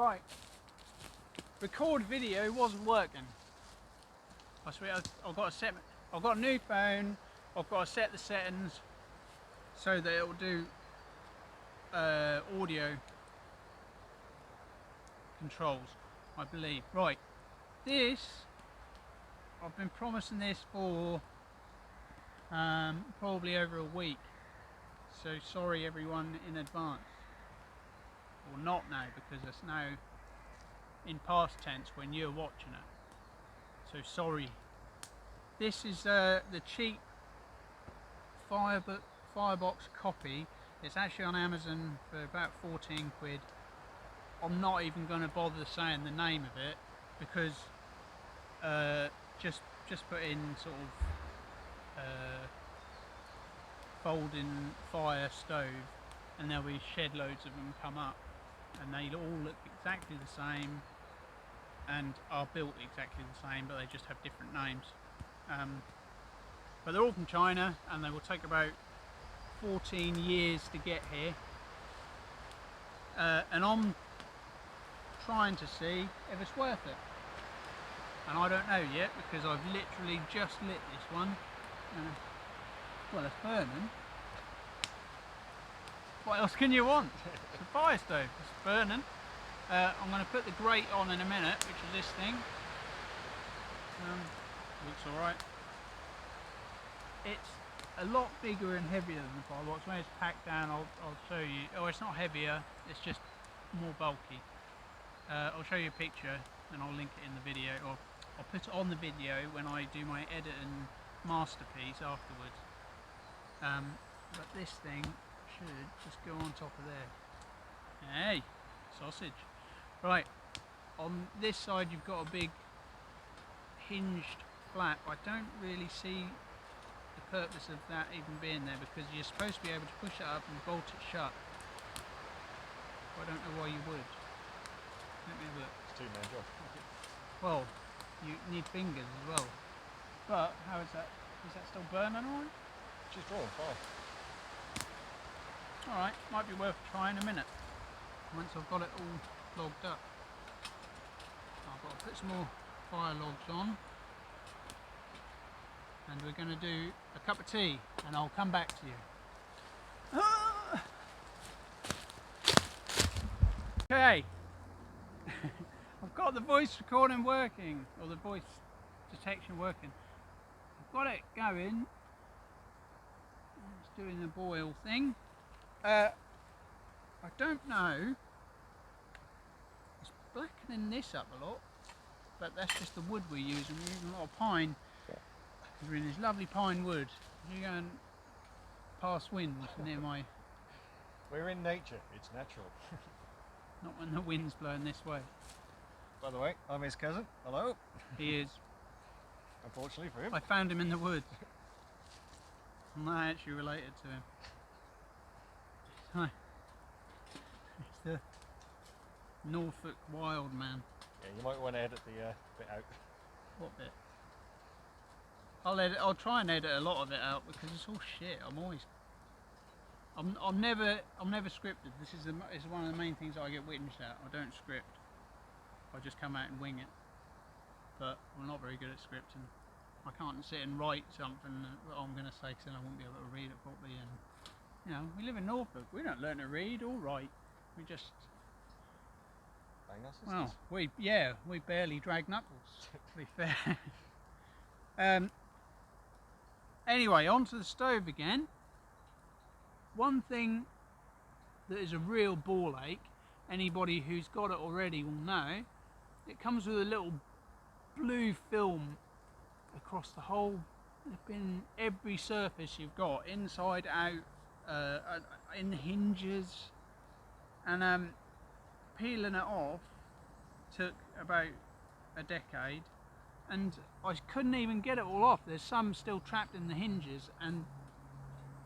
Right. Record video wasn't working. I swear I've got to set. I've got a new phone. I've got to set the settings so that it will do audio controls, I believe. Right. This I've been promising this for probably over a week. So sorry everyone in advance. Or not now, because it's now in past tense when you're watching it. So sorry. This is the cheap Firebox copy. It's actually on Amazon for about 14 quid. I'm not even going to bother saying the name of it because just put in sort of folding fire stove and there'll be shed loads of them come up, and they all look exactly the same and are built exactly the same, but they just have different names. But they're all from China and they will take about 14 years to get here. And I'm trying to see if it's worth it. And I don't know yet because I've literally just lit this one. Well, it's burning. What else can you want? It's a fire stove, it's burning. I'm going to put the grate on in a minute, which is this thing. Looks alright. It's a lot bigger and heavier than the Firebox. When it's packed down, I'll show you. Oh, it's not heavier, it's just more bulky. I'll show you a picture and I'll link it in the video, or I'll put it on the video when I do my edit and masterpiece afterwards. But this thing should just go on top of there. Hey, sausage. Right, on this side you've got a big hinged flap. I don't really see the purpose of that even being there because you're supposed to be able to push it up and bolt it shut. I don't know why you would. Let me have a look. It's a two-man job. Well, you need fingers as well. But how is that? Is that still burning alright? She's drawing fine. Alright, might be worth trying a minute. Once I've got it all logged up. I've got to put some more fire logs on. And we're going to do a cup of tea and I'll come back to you. Okay. I've got the voice recording working, or the voice detection working. I've got it going. It's doing the boil thing. I don't know. It's blackening this up a lot, but that's just the wood we're using. We're using a lot of pine. We're in this lovely pine wood. You're going past winds near my... We're in nature, it's natural. Not when the wind's blowing this way. By the way, I'm his cousin. Hello. He is. Unfortunately for him. I found him in the woods. I'm not actually related to him. Hi. He's the Norfolk wild man. Yeah, you might want to edit the bit out. What bit? I'll try and edit a lot of it out because it's all shit. I'm never scripted. This is one of the main things I get whinged at. I don't script. I just come out and wing it. But I'm not very good at scripting. I can't sit and write something that I'm going to say because then I won't be able to read it properly. And you know, we live in Norfolk. We don't learn to read or write. We just Bang us, well, we barely drag knuckles. To be fair. Anyway, onto the stove again. One thing that is a real ball ache, anybody who's got it already will know, it comes with a little blue film across the whole, in every surface you've got, inside, out, in the hinges, and peeling it off took about a decade. And I couldn't even get it all off. There's some still trapped in the hinges, and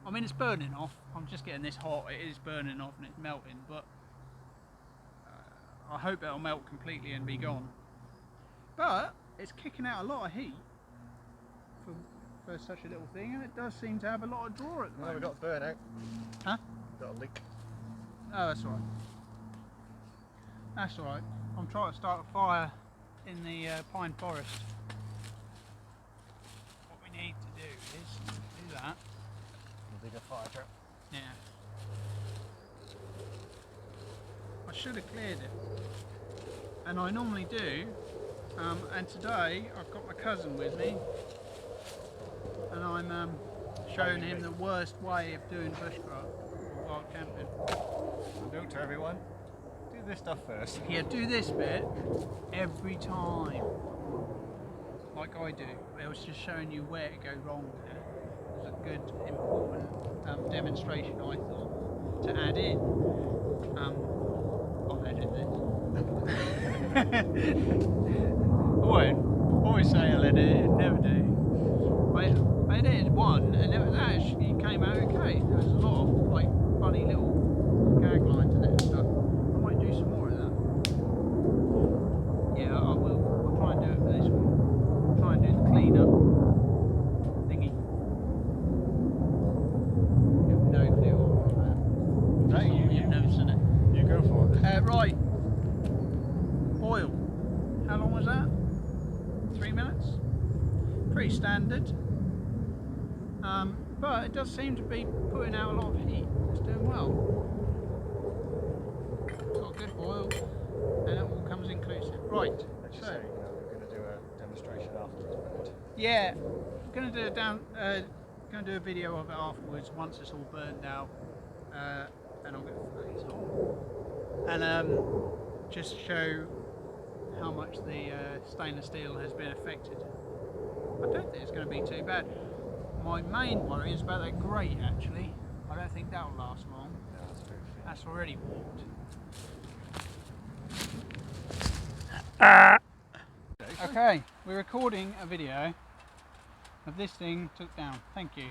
I mean it's burning off. I'm just getting this hot. It is burning off and it's melting, but I hope it'll melt completely and be gone. But it's kicking out a lot of heat for such a little thing, and it does seem to have a lot of draw at the moment. We've got burnout. Huh? Got a leak. Oh, that's all right. That's alright. I'm trying to start a fire in the pine forest. What we need to do is do that. We'll dig a fire trap. Yeah. I should have cleared it. And I normally do. And today I've got my cousin with me. And I'm showing him the worst way of doing bushcraft or wild camping. Note to everyone, do this stuff first. Yeah, do this bit every time, like I do. I was just showing you where to go wrong there. It was a good, important demonstration, I thought, to add in. I'll edit this. I won't always say I'll edit it, never do. I edited one and it was actually came out okay. There was a lot of like funny little gag lines in it and stuff. I might do some more of that. Yeah, I will. I'll try and do it for this one. I'll try and do the cleanup thingy. You have no clue what I'm Right, you've never seen it. You go for it. Right. Boil. How long was that? 3 minutes? Pretty standard. But it does seem to be putting out a lot of heat. It's doing well. Got a good boil, and it all comes inclusive. Right. Let's just So say, we're going to do a demonstration afterwards. yeah, gonna do a video of it afterwards once it's all burned out, and I'm gonna freeze on, and just show how much the stainless steel has been affected. I don't think it's going to be too bad. My main worry is about that grate actually. I don't think that'll last long. No, that's very fair. That's already warped. Okay, we're recording a video of this thing took down. Thank you.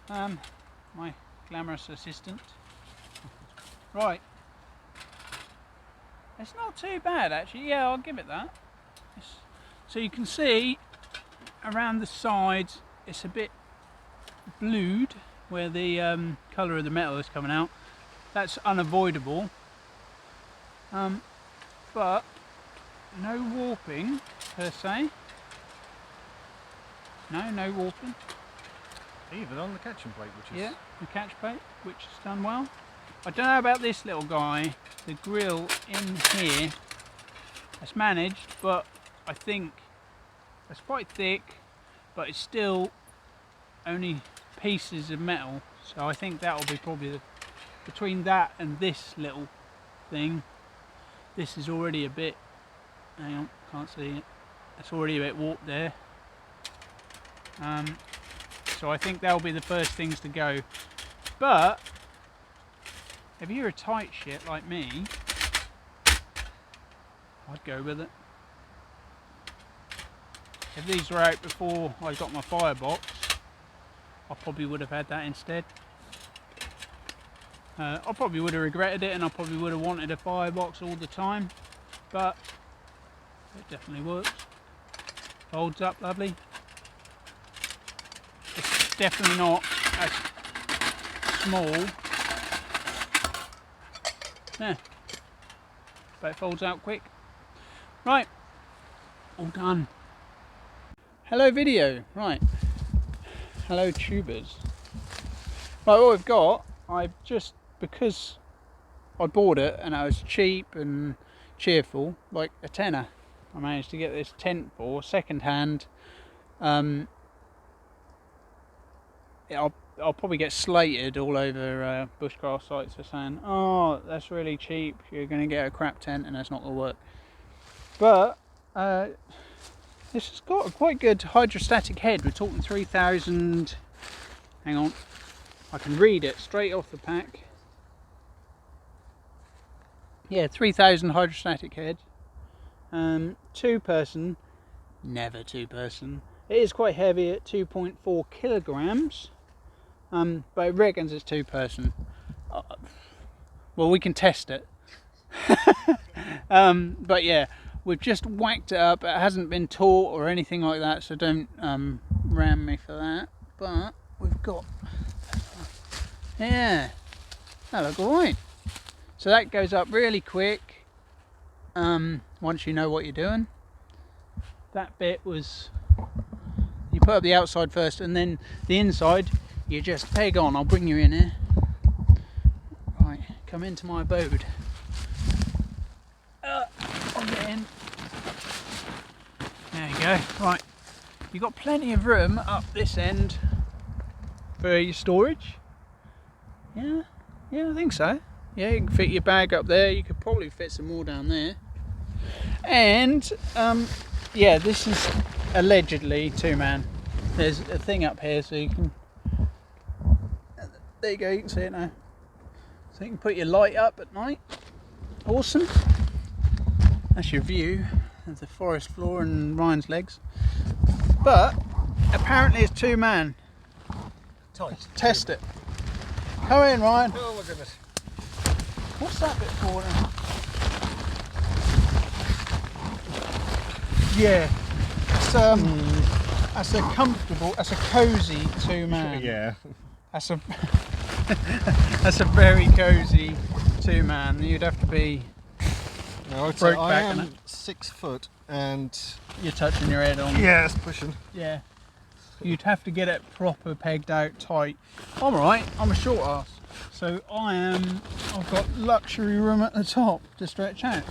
My glamorous assistant. Right. It's not too bad actually. Yeah, I'll give it that. So you can see around the sides it's a bit blued where the colour of the metal is coming out. That's unavoidable. But no warping per se. No warping. Even on the catching plate, which is... Yeah, the catch plate, which is done well. I don't know about this little guy, the grill in here. It's managed, but I think it's quite thick, but it's still only pieces of metal. So I think that will be probably between that and this little thing. This is already a bit, hang on, can't see it. It's already a bit warped there. So I think that'll be the first things to go. But if you're a tight shit like me, I'd go with it. If these were out before I got my firebox, I probably would have had that instead. I probably would have regretted it and I probably would have wanted a firebox all the time, but it definitely works. Folds up lovely. It's definitely not as small. Yeah, but it folds out quick. Right, all done. Hello video, right. Hello tubers. Right, what we've got, because I bought it and I was cheap and cheerful, like a tenner. I managed to get this tent for second hand. I'll probably get slated all over bushcraft sites for saying, oh, that's really cheap, you're going to get a crap tent and that's not going to work. But this has got a quite good hydrostatic head. We're talking 3000, hang on, I can read it straight off the pack. Yeah, 3000 hydrostatic head. 2 person, never 2 person. It is quite heavy at 2.4 kilograms. But it reckons it's 2 person. Well, we can test it. But yeah, we've just whacked it up. It hasn't been taut or anything like that, so don't ram me for that. But we've got, yeah, that look alright. So that goes up really quick. once you know what you're doing. That bit was, you put up the outside first, and then the inside you just peg on. I'll bring you in here. Right, come into my abode. I'll get in. There you go. Right, you've got plenty of room up this end for your storage. Yeah, I think so. Yeah, you can fit your bag up there. You could probably fit some more down there. And yeah, this is allegedly 2-man. There's a thing up here so you can, there you go, you can see it now. So you can put your light up at night. Awesome. That's your view of the forest floor and Ryan's legs. But apparently it's 2-man. Tight. Test it. Come in, Ryan. Oh my goodness. What's that bit for then? Yeah, that's a comfortable, that's a cosy 2-man. Yeah. That's a that's a very cosy 2-man. You'd have to be No, I'd broke say I back on am it. 6 foot and You're touching your head on. yeah, it's pushing. Yeah. You'd have to get it proper pegged out tight. I'm alright, I'm a short ass. So I've got luxury room at the top to stretch out.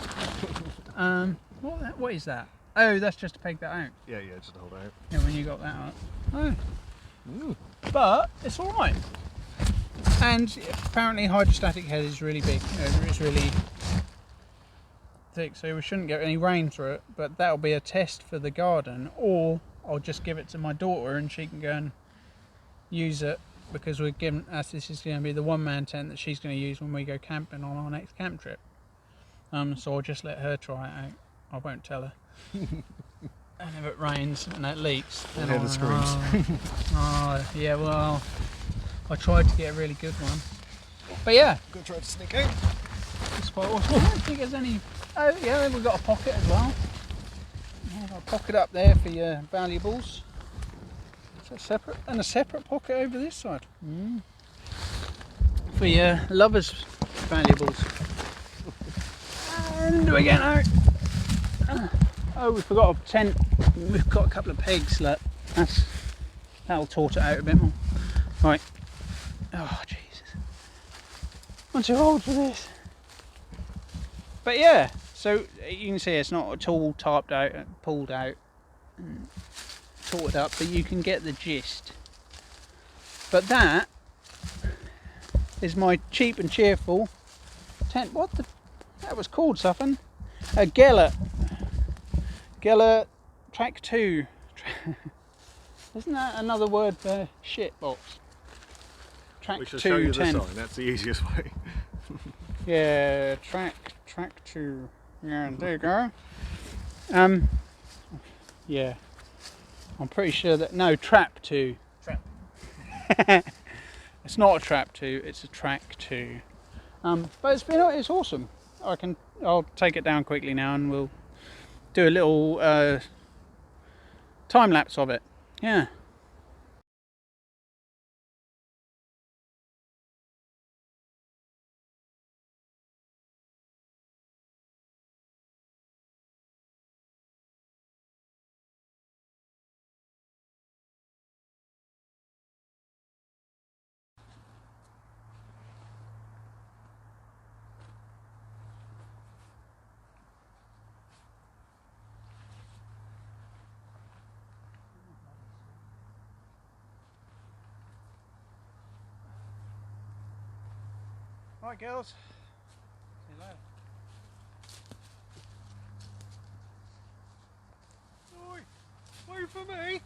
What is that? Oh, that's just to peg that out. Yeah, just hold out. Yeah, when you got that up. Oh. Ooh. But it's alright. And apparently hydrostatic head is really big. It's really thick, so we shouldn't get any rain through it. But that'll be a test for the garden, or I'll just give it to my daughter and she can go and use it, because we're giving us, this is going to be the 1-man tent that she's going to use when we go camping on our next camp trip. So I'll just let her try it out. I won't tell her. And if it rains and it leaks, then Hear the screams. Yeah, well, I tried to get a really good one. But yeah, I'm gonna try to sneak out. it's quite awesome. I don't think there's any. Oh yeah, we've got a pocket as well. Yeah, got a pocket up there for your valuables. So separate, and a separate pocket over this side for your lovers' valuables. And we get out. Oh, we forgot a tent. We've got a couple of pegs. Look, that'll taut it out a bit more. Right. Oh Jesus, I'm too old for this. But yeah, so you can see it's not at all tarped out, pulled out, and torted up, but you can get the gist. But that is my cheap and cheerful tent. What the? That was called something. A Geller Track 2. Isn't that another word for shit box? Track We shall 2 show you the tent. sign. That's the easiest way. Yeah, track 2. Yeah, there you go. Yeah, I'm pretty sure that, no, trap 2. Trap. It's not a trap 2, it's a track 2. But it's awesome. I'll take it down quickly now and we'll do a little time lapse of it. Yeah. Right, girls. See you later. Oi, wait for me.